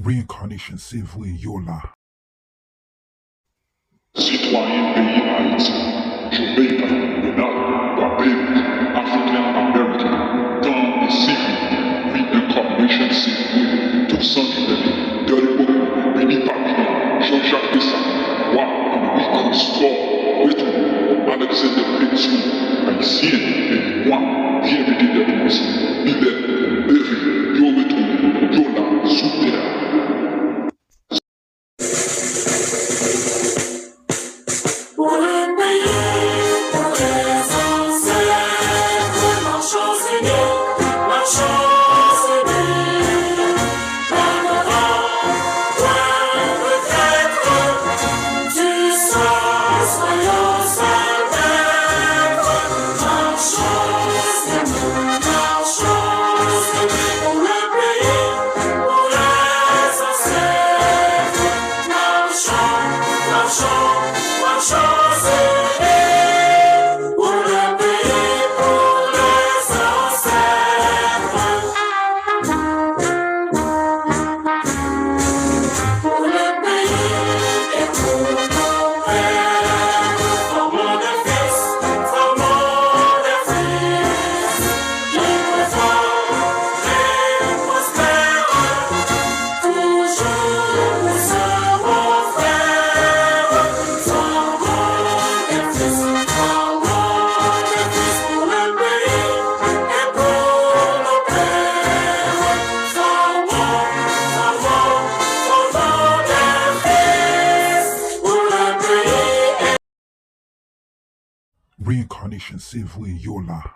Reincarnation, c'est vrai, Yola. Citoyen pays Haïti, Jamaica, Renal, Barbados, African American, Gun and Civil, Reincarnation, c'est vrai, tout sang qui venait, de l'époque, Béni Papillon, Jean-Jacques Dessalines, Wa, Henri Christophe, Retour, Alexander Petit, Haïtien, et moi, bienvenue d'être ici, Billet, Berry, Yo Retour, Yola, Soutera. Reincarnation, c'est vrai, Yola.